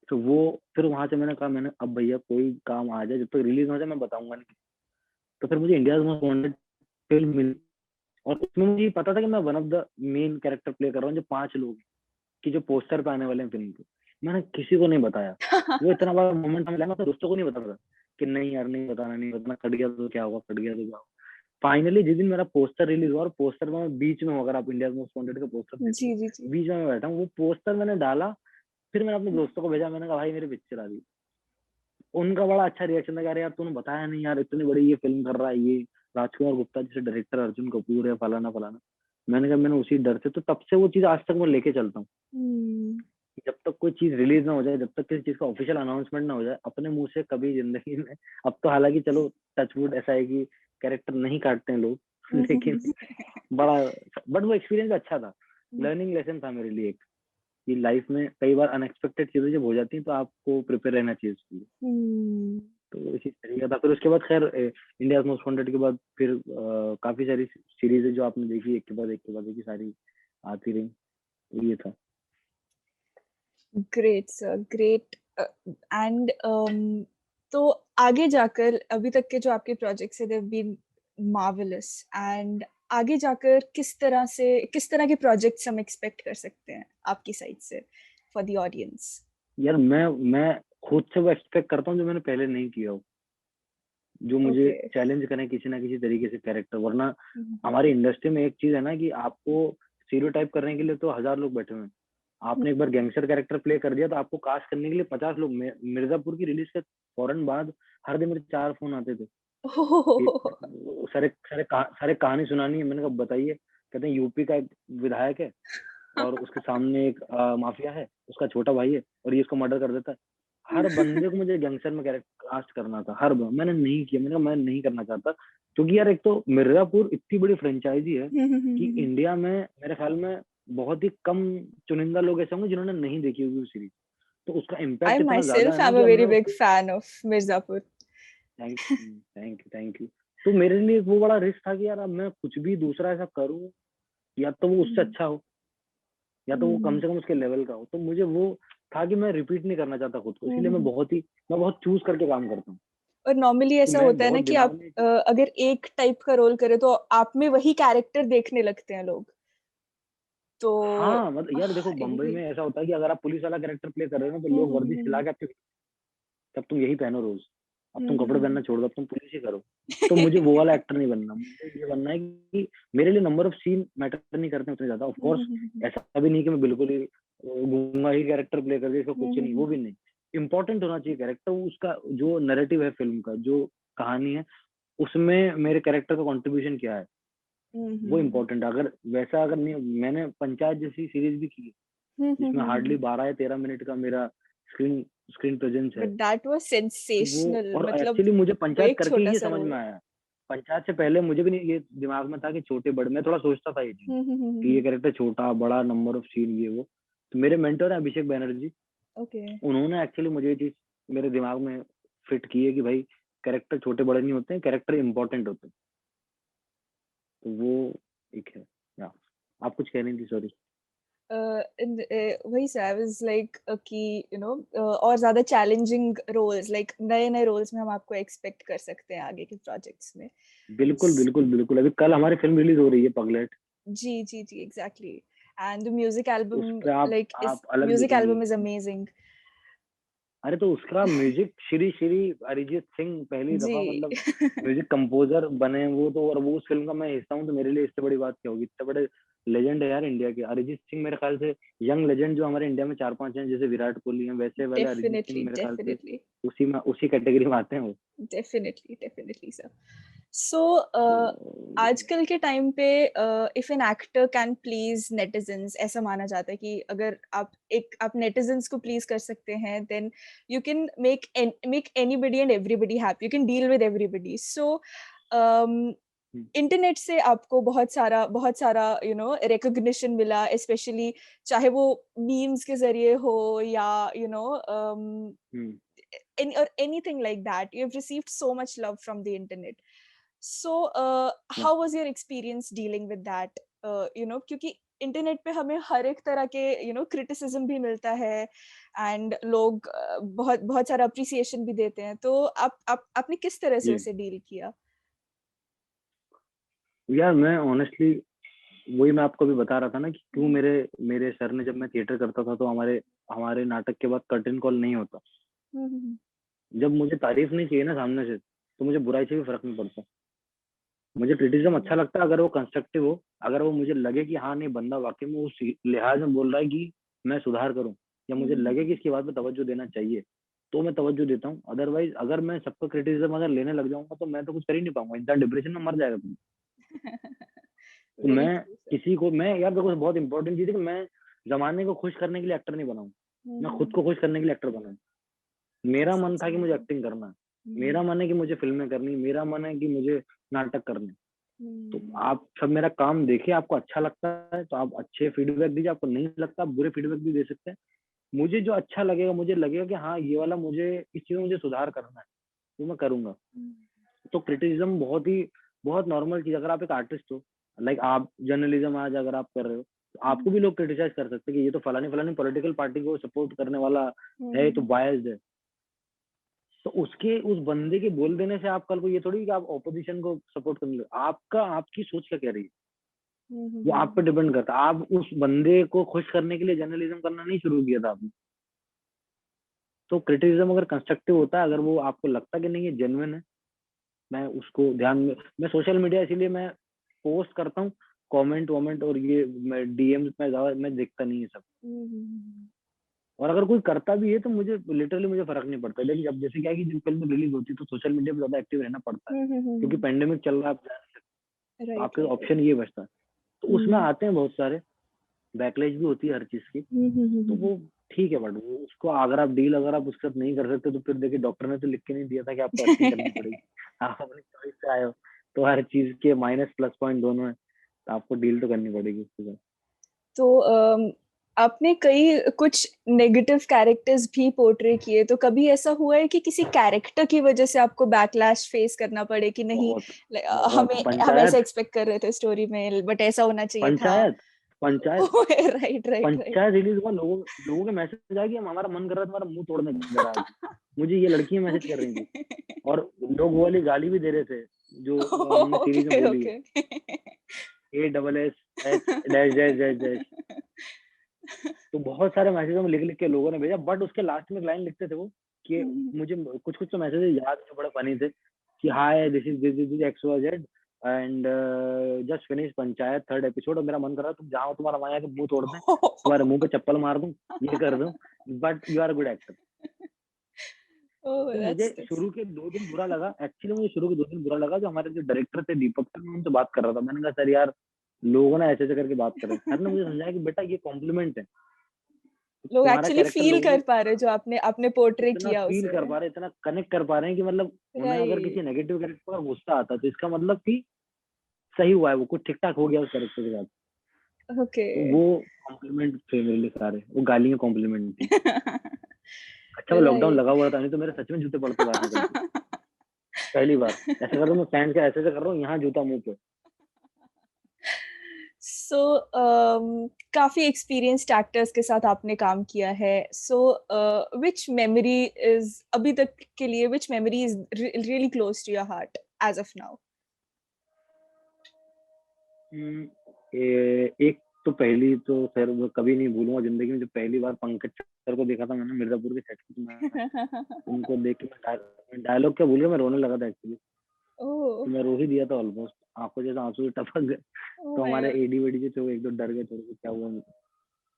तो वो फिर वहां से मैंने कहा, मैंने अब भैया कोई काम आ जाए, जब तक रिलीज हो जाए मैं बताऊंगा नहीं। तो फिर मुझे इंडिया मोस्ट वांटेड फिल्म मिली। और उसमें मुझे ये पता था कि मैं one of the main character play कर रहा हूँ, जो 5 लोग की जो पोस्टर पे आने वाले हैं फिल्म के। मैंने किसी को नहीं बताया। वो इतना बड़ा मोमेंट हमें लगा, मैं अपने दोस्तों को नहीं बता था कि नहीं यार नहीं बताना, नहीं बताना, कट गया तो क्या होगा, कट गया तो क्या होगा। फाइनली जिस दिन मेरा पोस्टर रिलीज हुआ, और पोस्टर में मैं बीच में हूँ, अगर आप इंडिया मोस्ट वांटेड का पोस्टर जी देखोगे, जी जी बीच में मैं बैठा हूँ, वो पोस्टर मैंने डाला। फिर मैंने अपने दोस्तों को भेजा, मैंने कहा भाई मेरी पिक्चर आ रही। उनका बड़ा अच्छा रिएक्शन था, अरे यार तूने बताया नहीं यार, इतनी बड़ी ये फिल्म कर रहा है ये राजकुमार गुप्ता जैसे डायरेक्टर, अर्जुन कपूर है, फलाना फलाना। मैंने कहा मैंने उसी डर से, तो तब से वो चीज आज तक मैं लेके चलता हूँ। जब तक कोई चीज रिलीज ना हो जाए, जब तक किसी चीज का ऑफिशियल अनाउंसमेंट ना हो जाए, अपने मुंह से कभी जिंदगी में, अब तो हालांकि चलो टचवुड ऐसा है कि कैरेक्टर नहीं काटते हैं लोग, लेकिन बड़ा, बट वो एक्सपीरियंस अच्छा था, लर्निंग लेसन था मेरे लिए एक, कि लाइफ में कई बार अनएक्सपेक्टेड चीजें जब हो जाती हैं तो आपको प्रिपेयर रहना चाहिए उसके लिए। तो इसी तरीके का। फिर उसके बाद खैर इंडिया मोस्ट वांटेड के बाद फिर काफी सारी सीरीज है जो आपने देखी, एक के बाद एक के बाद एक ही सारी आती रही। तो ये था। ग्रेट सर ग्रेट एंड तो आगे जाकर अभी तक के जो आपके प्रोजेक्ट्स है दे बीन मार्वेलस एंड आगे जाकर किस तरह के प्रोजेक्ट्स हम एक्सपेक्ट कर सकते हैं आपकी साइड से? for the audience? यार मैं खुद से वो एक्सपेक्ट करता हूँ जो मैंने पहले नहीं किया हो, जो मुझे Okay. चैलेंज करें किसी ना किसी तरीके से कैरेक्टर। वरना Mhm. हमारी इंडस्ट्री में एक चीज है ना कि आपको स्टीरियोटाइप करने के लिए तो 1000 लोग बैठे हुए हैं। आपने एक बार गैंगस्टर कैरेक्टर प्ले कर दिया तो आपको कास्ट करने के लिए 50 लोग। मिर्जापुर की रिलीज के फौरन बाद हर दिन मेरे 4 फोन आते थे कि सारे कहानी सुनानी है। मैंने कहा बताइए। कहते हैं यूपी का एक विधायक है और उसके सामने एक माफिया है, उसका छोटा भाई है और ये इसको मर्डर कर देता है। हर बंदे को मुझे गैंगस्टर में कैरेक्टर कास्ट करना था। मैंने नहीं किया। मैंने कहा मैं नहीं करना चाहता, क्योंकि यार एक तो मिर्जापुर इतनी बड़ी फ्रेंचाइजी है कि इंडिया में मेरे ख्याल में बहुत ही कम चुनिंदा लोग ऐसे होंगे जिन्होंने नहीं देखी होगी वो सीरीज। तो उसका I इम्पैक्ट इतना ज्यादा myself है ना am कि a अब very मैं big उसको fan of Mirzapur. Thank you. तो मेरे लिए वो बड़ा रिस्क था कि यार अब मैं कुछ भी दूसरा ऐसा करूं, या तो वो उससे अच्छा हो या तो वो कम से कम उसके लेवल का हो। तो मुझे वो था कि मैं रिपीट नहीं करना चाहता खुद को, इसलिए मैं बहुत चूज करके काम करता हूँ। और नॉर्मली तो ऐसा मैं होता है ना बहुत कि दिमाग आप में अगर एक टाइप का रोल करे तो आप में वही कैरेक्टर देखने लगते हैं लोग। तो हाँ, मतलब यार देखो बम्बई वही। में ऐसा होता है कि अगर आप पुलिस वाला कैरेक्टर प्ले कर रहे हो ना तो लोग वर्दी सिला के आपके, तब तुम यही पहनो रोज। अब तुम कपड़े पहनना छोड़ दो, अब तुम पुलिस ही करो। तो मुझे वो वाला एक्टर नहीं बनना। मुझे ये बनना है कि मेरे लिए नंबर ऑफ सीन मैटर नहीं करते उतने ज्यादा। ऑफ कोर्स ऐसा भी नहीं कि मैं बिल्कुल ही गूंगा ही कैरेक्टर प्ले कर दिया, इसका कुछ नहीं, वो भी नहीं। इम्पोर्टेंट होना चाहिए कैरेक्टर, उसका जो नैरेटिव है फिल्म का, जो कहानी है, उसमें मेरे कैरेक्टर का कंट्रीब्यूशन क्या है, वो इम्पोर्टेंट। अगर नहीं, मैंने पंचायत जैसी सीरीज भी की है जिसमें हार्डली 12 या 13 मिनट का मेरा स्क्रीन स्क्रीन प्रेजेंस है। बट दैट वाज तो वो, सेंसेशनल, और मतलब एक्चुअली मुझे वो पंचायत एक करके छोटा ही सा समझ में रोल। आया। पंचायत से पहले मुझे भी नहीं ये दिमाग में था कि छोटे बड़े, मैं थोड़ा सोचता था ये चीज कि ये कैरेक्टर छोटा बड़ा, नंबर ऑफ सीन, ये वो। तो मेरे मेंटर है अभिषेक बैनर्जी, ओके। उन्होंने एक्चुअली मुझे ये चीज मेरे दिमाग में फिट की है कि भाई कैरेक्टर छोटे बड़े नहीं होते हैं, कैरेक्टर इंपॉर्टेंट होते हैं। तो वो एक है। या आप कुछ कह रही थी, सॉरी। वही सर, आई वाज लाइक कि और ज्यादा चैलेंजिंग रोल्स, लाइक नए नए रोल्स में हम आपको एक्सपेक्ट कर सकते हैं आगे के प्रोजेक्ट्स में। बिल्कुल बिल्कुल बिल्कुल, अभी कल हमारी फिल्म रिलीज हो रही है पगलेट। जी जी जी, exactly. And the music album, उस पे लाइक इस आप अलग म्यूजिक दिखेंगी। Album is amazing. अरे तो उसका म्यूजिक श्री श्री अरिजीत सिंह पहली जी। दफा मतलब म्यूजिक कंपोजर बने वो तो, और वो उस फिल्म का मैं हिस्सा हूँ, तो मेरे लिए इससे बड़ी बात क्या होगी। इतने बड़े लेजेंड है यार इंडिया के। अरिजीत सिंह मेरे ख्याल से यंग लेजेंड जो हमारे इंडिया में 4-5 हैं, जैसे विराट कोहली हैं, वैसे वाले अरिजीत डेफिनेटली सिंह मेरे ख्याल से डेफिनेटली उसी कैटेगरी में आते हैं वो। Definitely definitely sir. सो तो आजकल के टाइम पे if an actor can please netizens, ऐसा माना जाता है कि अगर आप नेटिजन्स को प्लीज कर सकते हैं, then you can make anybody and everybody happy, you can deal with everybody. So internet से आपको बहुत सारा रिकॉग्निशन मिला, स्पेशली चाहे वो मीम्स के जरिए हो या हम्म, or anything like that. You have received so much love from the internet. So हाँ। how was your experience dealing with that? क्योंकि इंटरनेट पे हमें हर एक तरह के क्रिटिसिज्म भी मिलता है, एंड लोग बहुत बहुत सारा अप्रिसिएशन भी देते हैं। तो आपने किस तरह से जी उसे डील किया? यार, मैं ऑनेस्टली वही मैं आपको भी बता रहा था ना कि क्यों मेरे मेरे सर ने, जब मैं थिएटर करता था तो हमारे हमारे नाटक के बाद कर्टेन कॉल नहीं होता। हम्म। जब मुझे तारीफ नहीं चाहिए ना सामने से, तो मुझे बुराई से भी फर्क नहीं पड़ता। मुझे क्रिटिसिज्म अच्छा लगता है अगर वो कंस्ट्रक्टिव हो, अगर वो मुझे लगे कि हाँ नहीं बंदा वाकई में उस लिहाज में बोल रहा है कि मैं सुधार करूं, या मुझे लगे कि इसकी बात पे तवज्जो देना चाहिए, तो मैं तवज्जो देता हूँ। अदरवाइज अगर मैं सबका क्रिटिसिज्म अगर लेने लग जाऊंगा तो मैं तो कुछ कर ही नहीं पाऊंगा, इंसान डिप्रेशन में मर जाएगा तुम। तो वेरी मैं ट्रू सर। किसी को, मैं यार देखो बहुत इंपॉर्टेंट चीज है कि मैं जमाने को खुश करने के लिए एक्टर नहीं बनाऊं, मैं खुद को खुश करने के लिए एक्टर बनाऊं। मेरा मन था कि मुझे एक्टिंग करना है, मेरा मन है कि मुझे फिल्में करनी, मेरा मन है कि मुझे नाटक करने। तो आप सब मेरा काम देखिए, आपको अच्छा लगता है तो आप अच्छे फीडबैक दीजिए, आपको नहीं लगता आप बुरे फीडबैक भी दे सकते हैं। मुझे जो अच्छा लगेगा, मुझे लगेगा कि हाँ ये वाला मुझे, इस चीज में मुझे सुधार करना है, तो मैं करूंगा। तो क्रिटिसिज्म बहुत नॉर्मल चीज। अगर आप एक आर्टिस्ट हो, लाइक आप जर्नलिज्म आज अगर आप कर रहे हो, तो आपको भी लोग क्रिटिसाइज कर सकते हैं कि ये तो फलानी फलानी पॉलिटिकल पार्टी को सपोर्ट करने वाला है, ये तो बायस्ड है। तो उसके उस बंदे के बोल देने से आप कल को ये थोड़ी कि आप ऑपोजिशन को सपोर्ट करने लगे। आपका आपकी सोच क्या कह रही है, वो आप पे डिपेंड करता है। आप उस बंदे को खुश करने के लिए जर्नलिज्म करना नहीं शुरू किया था आपने। तो क्रिटिसिज्म अगर कंस्ट्रक्टिव होता है, अगर वो आपको लगता कि नहीं ये जेन्युइन है, मैं उसको ध्यान में, मैं सोशल मीडिया इसीलिए मैं पोस्ट करता हूँ, कमेंट वमेंट और ये मैं डीएम्स में ज्यादा मैं देखता नहीं है सब। और अगर कोई करता भी है तो मुझे लिटरली मुझे फर्क नहीं पड़ता। लेकिन अब जैसे क्या है कि जब फिल्म रिलीज होती है तो सोशल मीडिया पे ज्यादा एक्टिव रहना पड़ता है, क्योंकि पेंडेमिक चल रहा है, आप जा नहीं सकते, तो राइट आपके ऑप्शन ये बचता है। तो उसमें आते हैं बहुत सारे, बैकलैश भी होती है हर चीज की, तो वो ठीक है। बट वो उसको अगर आप डील अगर आप उसके साथ नहीं कर सकते, तो फिर देखिए डॉक्टर ने तो लिख के नहीं दिया था कि आपको एक्टिंग करनी पड़ेगी। आप अपनी चॉइस से आए हो, तो हर चीज के माइनस प्लस पॉइंट दोनों है, तो आपको डील तो करनी पड़ेगी उसके साथ। तो आपने कई कुछ नेगेटिव कैरेक्टर्स भी पोर्ट्रे किए, तो कभी ऐसा हुआ है कि किसी कैरेक्टर की वजह से आपको बैकलैश फेस करना पड़े कि नहीं, बहुत बहुत हम ऐसा पंचायत, एक्सपेक्ट कर रहे थे स्टोरी में, बट ऐसा होना चाहिए था? Panchayat panchayat right, right, right. Panchayat release हुआ, लोगों लोगों के मैसेज आ गया, हमारा मन कर रहा है तुम्हारा मुंह तोड़ने घर आज। मुझे ये लड़कियां मैसेज कर रही थी, और लोग वो वाली गाली भी दे रहे थे जो हमने सीरीज में ओके, बोली है, okay. ASS H dash dash dash dash. तो बहुत सारे मैसेज में लिख लिख के लोगों ने भेजा, बट उसके लास्ट में एक लाइन लिखते थे वो कि मुझे कुछ कुछ तो मैसेज याद थे, बड़े फनी थे कि hi this is XYZ and just finish panchayat third episode, और मेरा मन कर रहा है तुम जाओ, तुम्हारा वहां के मुंह तोड़ दें, तुम्हारे मुंह पे चप्पल मार दूं, ये कर दूं, but you are good actor. Oh, तो मुझे that's शुरू के 2 दिन बुरा लगा, एक्चुअली मुझे शुरू के 2 दिन बुरा लगा, जो हमारे जो डायरेक्टर थे दीपक सर, मैं उनसे बात कर रहा था, मैंने कहा सर यार लोगों ने ऐसे ऐसे करके बात कर रहे हैं। सर ने मुझे समझाया कि बेटा ये कॉम्प्लीमेंट है, लोग तुम्हारा एक्चुअली कैरेक्टर फील लोगों कर को पा रहे जो आपने आपने पोर्ट्रे इतना किया फील उसे। कर पा रहे हैं, इतना कनेक्ट कर पा रहे हैं कि मतलब उन्हें अगर किसी राइट। नेगेटिव कैरेक्टर पर गुस्सा आता है, तो इसका मतलब कि सही हुआ है, वो कुछ ठीक ठाक हो गया उस कैरेक्टर के साथ। ओके। तो वो कॉम्प्लीमेंट थे मेरे लिए सारे, वो गालियां कॉम्प्लीमेंट थी। अच्छा वो लॉकडाउन राइट। लगा हुआ था, नहीं तो मेरे सच में जूते पड़ते बाहर निकलते। पहली बार ऐसा कर रहा हूँ मैं, फ्रेंड से ऐसे ऐसे कर रहा हूँ, यहाँ जूता मुंह पे। सो काफी एक्सपीरियंस्ड एक्टर्स के साथ आपने काम किया है, सो विच मेमोरी इज अभी तक के लिए, which memory is really close to your heart as of now? एक तो पहली तो सर वो कभी नहीं भूलूंगा जिंदगी में, जब पहली बार पंकज सर को देखा था मैंने मिर्जापुर के सेट पे, तो मैं उनको देख के मैं डायलॉग क्या भूल गया, मैं रोने लगा था एक्चुअली। ओह, तो मैं रो ही दिया था ऑलमोस्ट, आंखों जैसे आंसू भी टपक गए। ओह तो माय हमारे गॉड। एडी वेडी जो थे वो एक दो डर गए थोड़े से, क्या हुआ।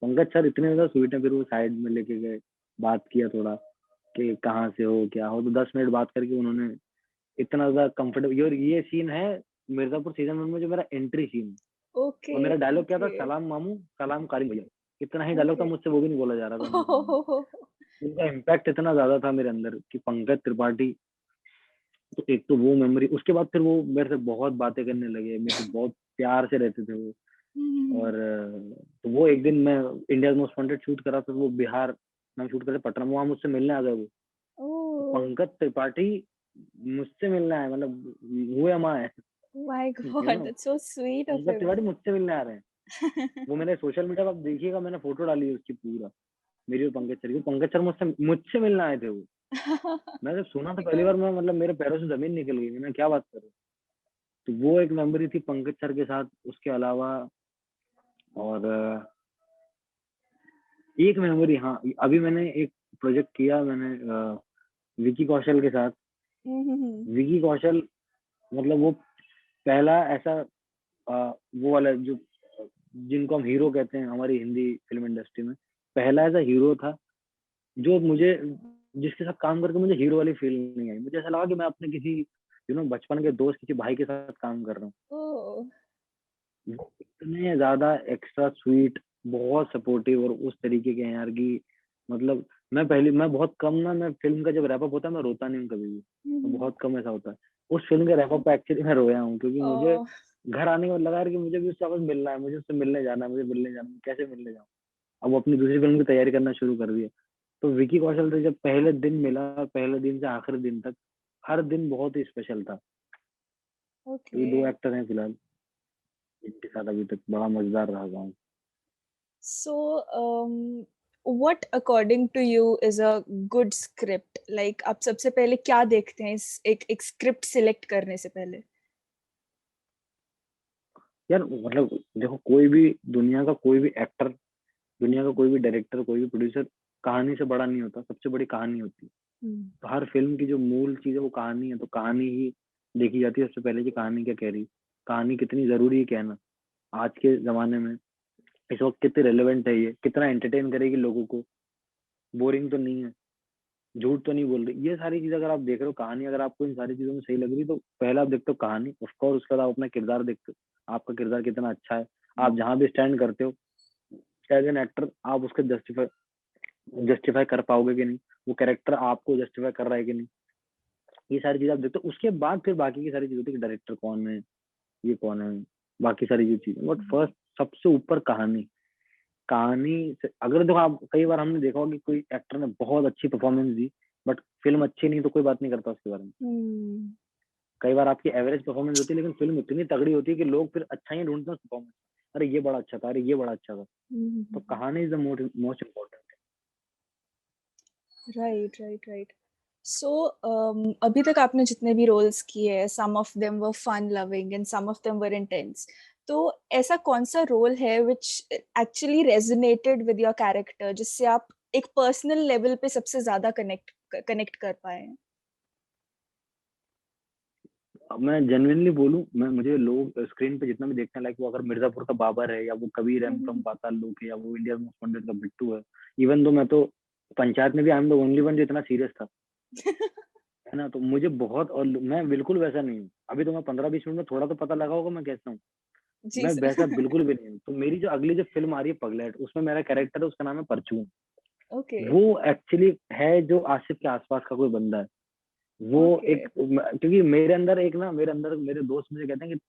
पंकज सर इतने ज्यादा स्वीट है, फिर वो साइड में लेके गए, बात किया थोड़ा कि कहाँ से हो क्या हो, तो 10 मिनट बात करके उन्होंने इतना ज्यादा कंफर्टेबल। और ये सीन है मिर्जापुर सीजन 1 में जो मेरा एंट्री सीन, ओके, और मेरा डायलॉग क्या था, ओके, सलाम मामू सलाम कारिम भैया। इतना ही डायलॉग था, ओके। मुझसे वो भी नहीं बोला जा रहा था उनके सामने। उनका इम्पैक्ट इतना ज्यादा था मेरे अंदर कि पंकज त्रिपाठी। तो एक तो वो मेमोरी, उसके बाद फिर वो मेरे से बहुत बातें करने लगे, मेरे से बहुत प्यार से रहते थे वो। और तो वो एक दिन मैं इंडिया मोस्ट वांटेड शूट कर रहा था, तो वो बिहार में शूट कर रहे पटना में, वहां मुझसे मिलने आ गए वो। तो ओह पंकज त्रिपाठी मुझसे मिलना है, मतलब हुए हम आए, my you god, no, that's so sweet of Pankaj him. Tripathi मुझसे मिलने आ रहे हैं। वो मेरे सोशल मीडिया पर आप देखिएगा, मैंने फोटो डाली है उसकी पूरा, मेरी और पंकज सर की। पंकज सर मुझसे मुझसे मिलने आए थे वो। मैं जब सुना था पहली बार, मैं मतलब मेरे पैरों से जमीन निकल गई, मैंने क्या बात कर रहे हो। तो वो एक मेमोरी थी पंकज सर के साथ। उसके अलावा और एक मेमोरी, हाँ अभी मैंने एक प्रोजेक्ट किया मैंने विकी कौशल के साथ। विकी कौशल मतलब वो पहला ऐसा वो वाला जो जिनको हम हीरो कहते हैं हमारी हिंदी फिल्म इंडस्ट्री में, पहला ऐसा हीरो था जो मुझे, जिसके साथ काम करके मुझे हीरो वाली फील नहीं आई। मुझे ऐसा लगा कि मैं अपने किसी बचपन के दोस्त, किसी भाई के साथ काम कर रहा हूँ। ओह, वो इतने ज्यादा एक्स्ट्रा स्वीट, बहुत सपोर्टिव, और उस तरीके के हैं यार कि मतलब मैं बहुत कम ना, मैं फिल्म का जब रैपअप होता है मैं रोता नहीं हूँ कभी भी, तो बहुत कम ऐसा होता है। उस फिल्म के रैपअप पे एक्चुअली मैं रोया हूँ, क्योंकि मुझे ओह, घर आने के बाद लगा यार कि मुझे भी उससे वापस मिलना है, मुझे उससे मिलने जाना है, मुझे मिलने जाना है, कैसे मिलने जाऊँ। अब वो अपनी दूसरी फिल्म की तैयारी करना शुरू कर दिया। तो विकी कौशल से जब पहले दिन मिला, पहले दिन से आखिरी दिन तक हर दिन बहुत ही स्पेशल था। ये ओके। 2 एक्टर हैं फिलहाल जिनके साथ अभी तक बड़ा मजेदार रहा हूँ। So, what according to you is a good script? Like, आप सबसे पहले क्या देखते हैं इस एक स्क्रिप्ट सिलेक्ट करने से पहले? यार मतलब देखो, कोई भी दुनिया का कोई भी एक्टर, दुनिया का कोई भी डायरेक्टर, कोई भी प्रोड्यूसर कहानी से बड़ा नहीं होता, सबसे बड़ी कहानी होती है। हम्म, तो हर फिल्म की जो मूल चीज है वो कहानी है, तो कहानी ही देखी जाती है सबसे पहले कि कहानी क्या कह रही है, कहानी कितनी जरूरी है कहना आज के जमाने में, इस वक्त कितनी रेलेवेंट है, ये कितना एंटरटेन करेगी लोगों को, बोरिंग तो नहीं है, झूठ तो नहीं बोल रही। ये सारी चीज अगर आप देख रहे हो, कहानी अगर आपको इन सारी चीजों में सही लग रही, तो पहले आप देखते हो कहानी, ऑफकोर्स उसके बाद आप अपना किरदार देखते हो, आपका किरदार कितना अच्छा है, आप जहाँ भी स्टैंड करते हो एज एन एक्टर, आप उसको जस्टिफाई कर पाओगे कि नहीं, वो कैरेक्टर आपको जस्टिफाई कर रहा है कि नहीं, ये सारी चीज आप देखते हो। उसके बाद फिर बाकी की सारी चीज होती है कि डायरेक्टर कौन है, ये कौन है, बाकी सारी जो चीजें, बट फर्स्ट सबसे ऊपर कहानी। कहानी से अगर देखो, आप कई बार हमने देखा होगा कि कोई एक्टर ने बहुत अच्छी परफॉर्मेंस दी, बट फिल्म अच्छी नहीं तो कोई बात नहीं करता उसके बारे में। हम्म, कई बार आपकी एवरेज परफॉर्मेंस होती है लेकिन फिल्म इतनी तगड़ी होती है कि लोग फिर अच्छा ही ढूंढते हैं परफॉर्मेंस, अरे ये बड़ा अच्छा था, अरे ये बड़ा अच्छा था। तो कहानी is the most important. Right right right. So अभी तक आपने जितने भी रोल्स किए हैं, some of them were fun loving and some of them were intense. तो ऐसा कौन सा रोल है which actually resonated with your character, जिससे आप एक पर्सनल लेवल पे सबसे ज्यादा कनेक्ट कर पाए हैं? अब मैं जेन्युइनली बोलूं, मैं मुझे लोग स्क्रीन पे जितना भी देखते हैं, लाइक वो अगर मिर्जापुर का बाबर है, या वो कबीर है फ्रॉम पाताल लोक है, या वो इंडिया मोस्ट वांटेड का बिट्टू है, इवन दो मैं तो पंचायत में भी I am the only one जो इतना सीरियस था, है ना। तो मुझे बहुत, और मैं बिल्कुल वैसा नहीं हूँ। अभी तो मैं 15-20 मिनट में थोड़ा तो पता लगा होगा मैं कैसा हूँ, जी मैं सर। वैसा बिल्कुल भी नहीं हूँ। तो मेरी जो अगली जो फिल्म आ रही है पगलेट, उसमें मेरा कैरेक्टर है, उसका नाम है परचून। ओके वो एक्चुअली है जो आसिफ के आसपास का कोई बंदा है। वो ओके। एक, क्योंकि मेरे अंदर एक ना, मेरे अंदर मेरे दोस्त मुझे कहते हैं कि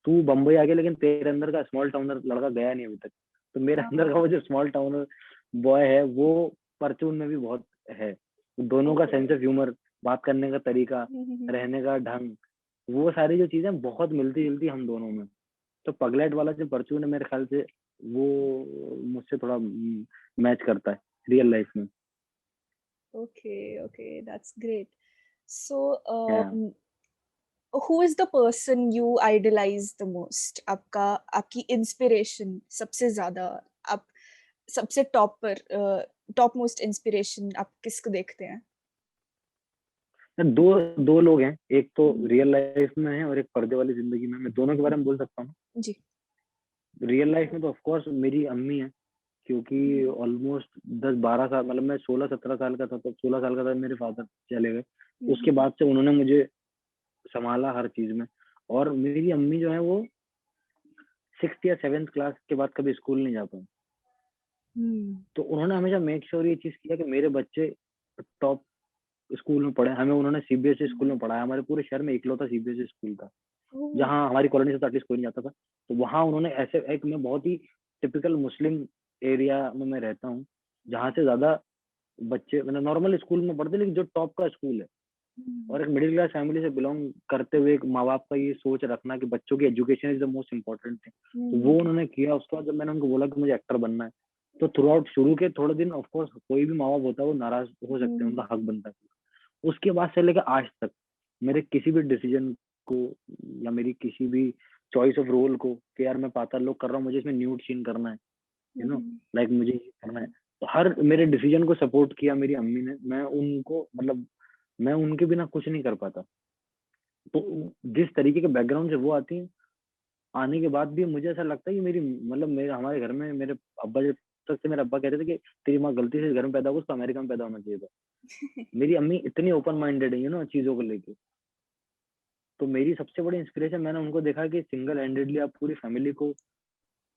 तू बम्बई आ गया लेकिन तेरे अंदर का स्मॉल टाउनर लड़का गया नहीं अभी तक। तो मेरे अंदर का वो जो स्मॉल टाउनर बॉय है, वो परचून में भी बहुत है। दोनों का ओके। सेंस ऑफ ह्यूमर, बात करने का तरीका, रहने का ढंग, वो सारी जो चीजें बहुत मिलती जुलती हम दोनों में। तो पगलेट वाला जो परचून है, मेरे ख्याल से वो मुझसे थोड़ा मैच करता है रियल लाइफ में। Okay okay, that's great. So Yeah. Who is the person you idolize the most? आपका, आपकी इंस्पिरेशन सबसे ज्यादा, आप सबसे टॉप पर, टॉप मोस्ट इंस्पिरेशन आप किसको देखते हैं? दो दो लोग हैं, एक तो हम्म, रियल लाइफ में है और एक पर्दे वाली जिंदगी में। मैं दोनों के बारे में बोल सकता हूँ। जी। रियल लाइफ में तो ऑफ कोर्स मेरी अम्मी है, क्योंकि ऑलमोस्ट 10-12 साल, मतलब मैं 16-17 साल का था, तो 16 साल का था मेरे फादर चले गए। उसके बाद से उन्होंने मुझे संभाला हर चीज में। और मेरी अम्मी जो है वो 6th या 7th क्लास के बाद कभी स्कूल नहीं जा पाई। तो उन्होंने हमेशा मेक श्योर ये चीज किया कि मेरे बच्चे टॉप स्कूल में पढ़े। हमें उन्होंने सीबीएसई स्कूल में पढ़ाया, हमारे पूरे शहर में इकलौता सीबीएसई स्कूल था जहाँ हमारी कॉलोनी से तो एटलीस्ट कोई नहीं जाता था। तो वहाँ उन्होंने ऐसे, एक मैं बहुत ही टिपिकल मुस्लिम एरिया में मैं रहता हूँ, जहाँ से ज्यादा बच्चे मतलब नॉर्मल स्कूल में पढ़ते, लेकिन जो टॉप का स्कूल है, और एक मिडिल क्लास फैमिली से बिलोंग करते हुए एक माँ बाप का ये सोच रखना कि बच्चों की education is the most important thing, तो वो उन्होंने किया। उसके बाद जब मैंने उनको बोला कि मुझे एक्टर बनना है, तो थ्रू आउट शुरू के थोड़े दिन ऑफकोर्स कोई भी माँ बाप होता है वो नाराज हो सकते हैं, उनका हक बनता है। उसके बाद से लेकर आज तक मेरे किसी भी डिसीजन को, या मेरी किसी भी चॉइस ऑफ रोल को, कि यार मैं पाताल लोक कर रहा हूँ, मुझे इसमें न्यूड सीन करना है, यू नो, लाइक मुझे ये करना है, तो हर मेरे डिसीजन को सपोर्ट किया मेरी अम्मी ने। मैं उनको मतलब मैं उनके बिना कुछ नहीं कर पाता। तो जिस तरीके के बैकग्राउंड से वो आती है, आने के बाद भी मुझे ऐसा लगता है कि मेरी मतलब मेरे हमारे घर में मेरे अब्बा, जब तक से मेरे अब्बा कहते थे कि तेरी माँ गलती से इस घर में पैदा हुई, उसको अमेरिका में पैदा होना चाहिए था। मेरी अम्मी इतनी ओपन माइंडेड है चीजों को लेके। तो मेरी सबसे बड़ी इंस्पिरेशन, मैंने उनको देखा कि सिंगल हैंडेडली आप पूरी फैमिली को,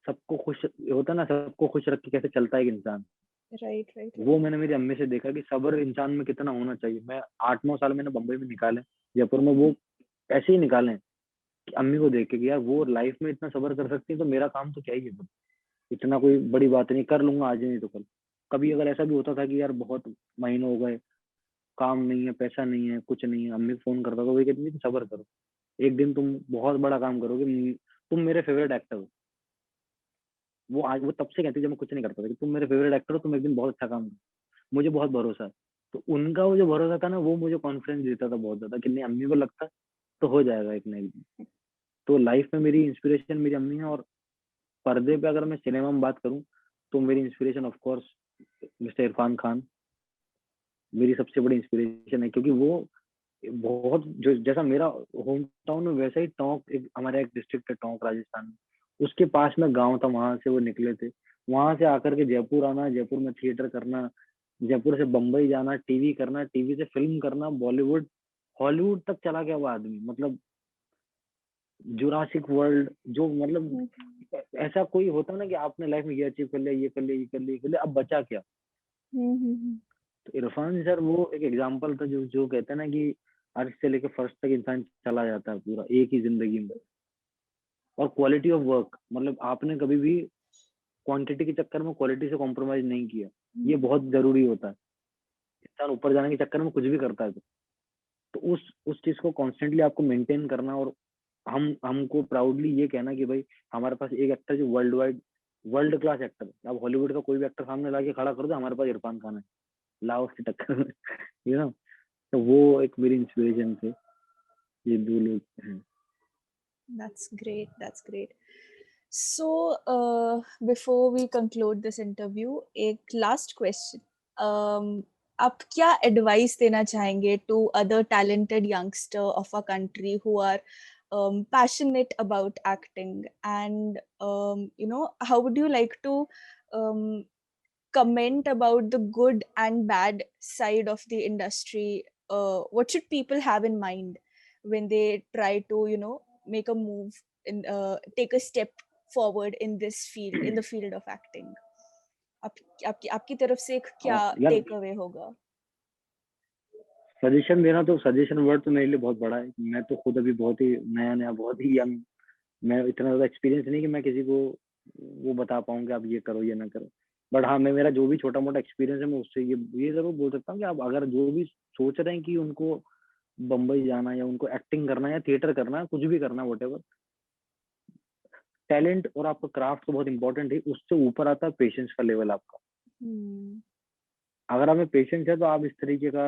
सबको खुश होता है ना, सबको खुश रख के कैसे चलता है एक इंसान, राइट राइट वो राइट। मैंने मेरी अम्मी से देखा कि सब्र इंसान में कितना होना चाहिए। मैं 8-9 साल मैंने बम्बई में निकाले, जयपुर में, वो ऐसे ही निकाले कि अम्मी को देख के कि यार वो लाइफ में इतना सब्र कर सकती है, तो मेरा काम तो क्या ही है फिर। इतना कोई बड़ी बात नहीं, कर लूंगा आज नहीं तो कल। कभी अगर ऐसा भी होता था कि यार बहुत महीनों हो गए, काम नहीं है, पैसा नहीं है, कुछ नहीं है, अम्मी को फोन करता तो वो कहती थी सब्र करो, एक दिन तुम बहुत बड़ा काम करोगे, तुम मेरे फेवरेट एक्टर हो। वो आज वो तब से कहती जब मैं कुछ नहीं करता था कि तुम मेरे फेवरेट एक्टर हो, तुम एक दिन बहुत अच्छा काम करो, मुझे बहुत भरोसा है। तो उनका वो जो भरोसा था ना, वो मुझे कॉन्फिडेंस देता था बहुत ज्यादा कि नहीं, अम्मी को लगता है तो हो जाएगा एक ना एक दिन। तो लाइफ में मेरी इंस्पिरेशन मेरी अम्मी है, और पर्दे पे अगर मैं सिनेमा में बात करूँ तो मेरी inspiration of course mister Irfan Khan मेरी सबसे बड़ी इंस्पिरेशन है, क्योंकि वो बहुत जो जैसा मेरा होम टाउन है वैसा ही टोंक, एक हमारा एक डिस्ट्रिक्ट है टोंक राजस्थान में, उसके पास में गांव था, वहां से वो निकले थे। वहां से आकर के जयपुर आना, जयपुर में थिएटर करना, जयपुर से बम्बई जाना, टीवी करना, टीवी से फिल्म करना, बॉलीवुड हॉलीवुड तक चला गया वो आदमी। मतलब जुरासिक वर्ल्ड जो मतलब ऐसा कोई होता ना कि आपने लाइफ में ये अचीव कर लिया, ये कर लिया, ये कर लिया, ये कर लिया, अब बचा क्या। तो इरफान सर वो एक एग्जाम्पल था जो जो कहते हैं ना कि अर्थ से लेकर फर्स्ट तक इंसान चला जाता है पूरा एक ही जिंदगी में। और क्वालिटी ऑफ वर्क, मतलब आपने कभी भी क्वांटिटी के चक्कर में क्वालिटी से कॉम्प्रोमाइज नहीं किया, ये बहुत जरूरी होता है। इंसान ऊपर जाने के चक्कर में कुछ भी करता है तो उस चीज को कॉन्स्टेंटली आपको मेंटेन करना, और हमको प्राउडली ये कहना कि भाई हमारे पास एक एक्टर जो world wide world class actor, अब हॉलीवुड का कोई भी एक्टर सामने ला के खड़ा कर दो, हमारे पास इरफान खान है, लाओ उसकी टक्कर में। यू नो, तो वो एक मेरी इंस्पिरेशन थे, ये दो लोग हैं। That's great. That's great. So, before we conclude this interview, एक last question. आप क्या advice देना चाहेंगे to other talented youngster of our country who are passionate about acting, and how would you like to um, comment about the good and bad side of the industry? What should people have in mind when they try to make a move in take a step forward in this field, in the field of acting? आपकी तरफ से क्या यार take away होगा? Suggestion देना, तो suggestion word तो मेरे लिए बहुत बड़ा है। मैं तो खुद अभी बहुत ही नया नया, बहुत ही यंग, मैं इतना ज्यादा एक्सपीरियंस नहीं कि मैं किसी को वो बता पाऊँ कि आप ये करो, ये ना करो। बट हाँ, मैं मेरा जो भी छोटा मोटा एक्सपीरियंस है मैं उससे ये जरूर बोल सकता हूँ कि आप अगर जो भी सोच रहे हैं कि उनको बम्बई जाना या उनको एक्टिंग करना या थिएटर करना, कुछ भी करना, वट टैलेंट और आपका क्राफ्ट तो बहुत इंपॉर्टेंट है, उससे ऊपर आता है पेशेंस का लेवल आपका। अगर आप में पेशेंस है तो आप इस तरीके का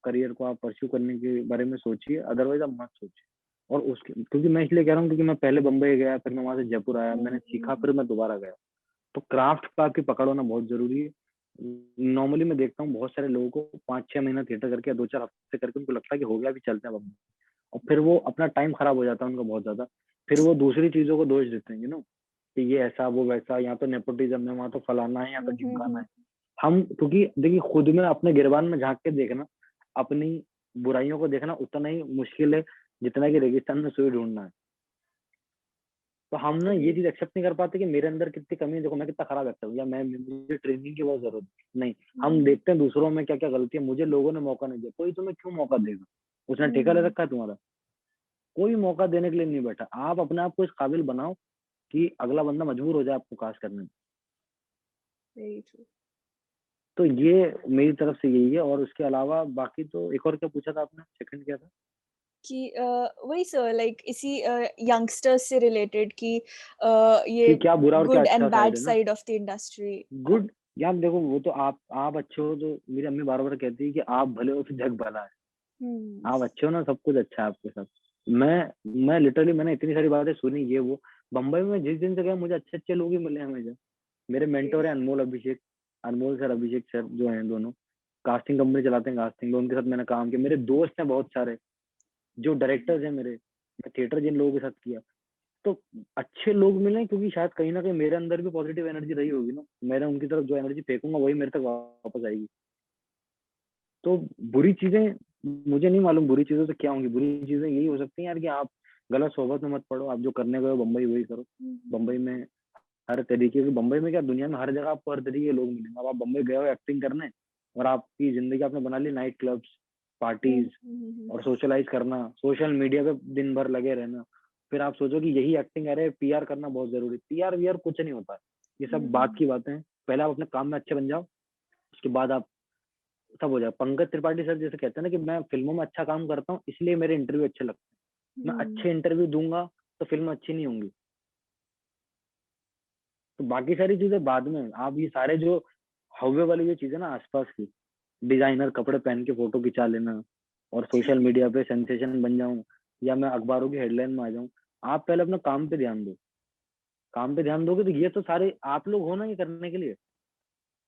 करियर को आप परस्यू करने के बारे में सोचिए, अदरवाइज आप मत सोचिए। और उसके क्योंकि मैं इसलिए कह रहा हूँ क्योंकि मैं पहले बम्बई गया, फिर मैं वहां से जयपुर आया, मैंने सीखा, फिर मैं दोबारा गया। तो क्राफ्ट का आपकी पकड़ होना बहुत जरूरी है। नॉर्मली मैं देखता हूँ बहुत सारे लोगों को 5-6 महीना थिएटर करके या 2-4 हफ्ते करके उनको लगता है कि हो गया, अभी चलते हैं बम्बई, और फिर वो अपना टाइम खराब हो जाता है उनका बहुत ज्यादा। फिर वो दूसरी चीजों को दोष देते हैं, कि ये ऐसा वो वैसा, यहाँ तो नेपोटिज्म है, वहां तो फलाना है, यहाँ तो ढिमकाना है। हम क्योंकि देखिए खुद में अपने गिरबान में झांक के देखना, अपनी बुराइयों को देखना उतना ही मुश्किल है जितना कि रेगिस्तान में सुई ढूंढना है। तो हम ना ये चीज एक्सेप्ट नहीं कर पाते कि मेरे अंदर कितनी कमी है, देखो मैं कितना खराब एक्टर हूँ, या मैं मुझे ट्रेनिंग की बहुत जरूरत नहीं। हम देखते हैं दूसरों में क्या क्या गलती है, मुझे लोगों ने मौका नहीं दिया, कोई तुम्हें क्यों मौका देगा? उसने ठेका ले रखा है तुम्हारा? कोई मौका देने के लिए नहीं बैठा। आप अपने आप को इस काबिल बनाओ कि अगला बंदा मजबूर हो जाए आपको कास्ट करने में। Very true. तो ये मेरी तरफ से यही है। और उसके अलावा बाकी तो एक और क्या पूछा था आपने, सेकंड क्या था? कि वही सर, लाइक इसी यंगस्टर्स से रिलेटेड कि कि ये क्या बुरा और क्या गुड एंड अच्छा बैड साइड है ना। Side of the industry. Good, यार देखो वो तो आप अच्छे हो तो मेरी अम्मी बार बार कहती है कि आप भले हो तो जग भला है। आप अच्छे हो ना, सब कुछ अच्छा है आपके साथ। मैं लिटरली मैंने इतनी सारी बातें सुनी, ये वो बम्बई में जिस दिन से गया मुझे अच्छे अच्छे लोग ही मिले हमेशा। मेरे मेंटोर है अनमोल अभिषेक, अनमोल सर अभिषेक सर जो हैं दोनों, कास्टिंग कंपनी चलाते हैं कास्टिंग, उनके साथ मैंने काम किया। मेरे दोस्त हैं बहुत सारे जो डायरेक्टर्स हैं मेरे, मैं थिएटर जिन लोगों के साथ किया। तो अच्छे लोग मिले, क्योंकि शायद कहीं ना कहीं मेरे अंदर भी पॉजिटिव एनर्जी रही होगी ना, मैंने उनकी तरफ जो एनर्जी फेंकूंगा वही मेरे तक वापस आएगी। तो बुरी चीजें मुझे नहीं मालूम, बुरी चीजें तो क्या होंगी। बुरी चीजें यही हो सकती हैं यार कि आप गलत सोहबत में मत पड़ो, आप जो करने गए हो बम्बई वही करो। बम्बई में हर तरीके की, बम्बई में क्या दुनिया में हर जगह आपको हर तरीके के लोग मिलेंगे। अब आप बम्बई गए हो एक्टिंग करने और आपकी जिंदगी आपने बना ली नाइट क्लब्स, पार्टीज और सोशलाइज करना, सोशल मीडिया पे दिन भर लगे रहना। फिर आप सोचो कि यही एक्टिंग, अरे पीआर करना बहुत जरूरी। पीआर वीआर कुछ नहीं होता है, ये सब बात की बातें हैं। पहले आप अपने काम में अच्छे बन जाओ, उसके बाद आप सब हो जाए। पंकज त्रिपाठी सर जैसे कहते हैं ना कि मैं फिल्मों में अच्छा काम करता हूँ इसलिए मेरे इंटरव्यू अच्छे लगते हैं। मैं अच्छे इंटरव्यू दूंगा तो फिल्म अच्छी नहीं होंगी। तो बाकी सारी चीजें बाद में, आप ये सारे जो हवे वाली जो चीजें ना आसपास की, डिजाइनर कपड़े पहन के फोटो खिंचा लेना और सोशल मीडिया पे सेंसेशन बन जाऊं या मैं अखबारों की हेडलाइन में आ जाऊं, आप पहले अपना काम पे ध्यान दो। काम पे ध्यान दोगे तो ये तो सारे आप लोग हो ना ये करने के लिए।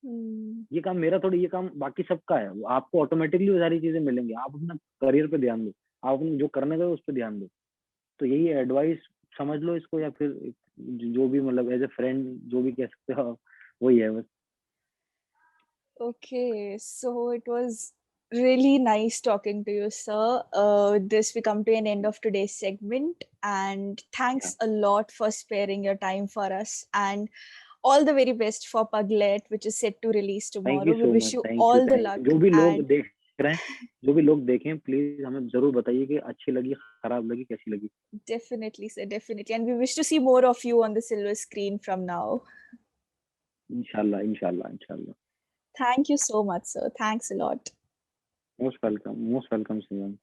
Hmm. ये काम मेरा थोड़ी, ये काम बाकी सबका है। वो आपको ऑटोमेटिकली वो सारी चीजें मिलेंगी। आप अपना करियर पे ध्यान दो, आप अपने जो करने गए उस पर ध्यान दो। तो यही एडवाइस समझ लो इसको, या फिर जो भी मतलब एज ए फ्रेंड जो भी कह सकते हो आप, वही है बस। Okay, so it was really nice talking to you, sir. With this, we come to an end of today's segment, and Yeah. thanks a lot for sparing your time for us. And all the very best for Puglet, which is set to release thank you tomorrow. We so wish much, you thank you, all the thank you. luck. जो भी लोग And देख रहे हैं, जो भी लोग देखें, प्लीज हमें जरूर बताइए कि अच्छी लगी, खराब लगी, कैसी लगी। definitely, sir, definitely. And we wish to see more of you on the silver screen from now. इंशाल्लाह, इंशाल्लाह, इंशाल्लाह। Thank you so much, sir. Thanks a lot. Most welcome, most welcome Simran.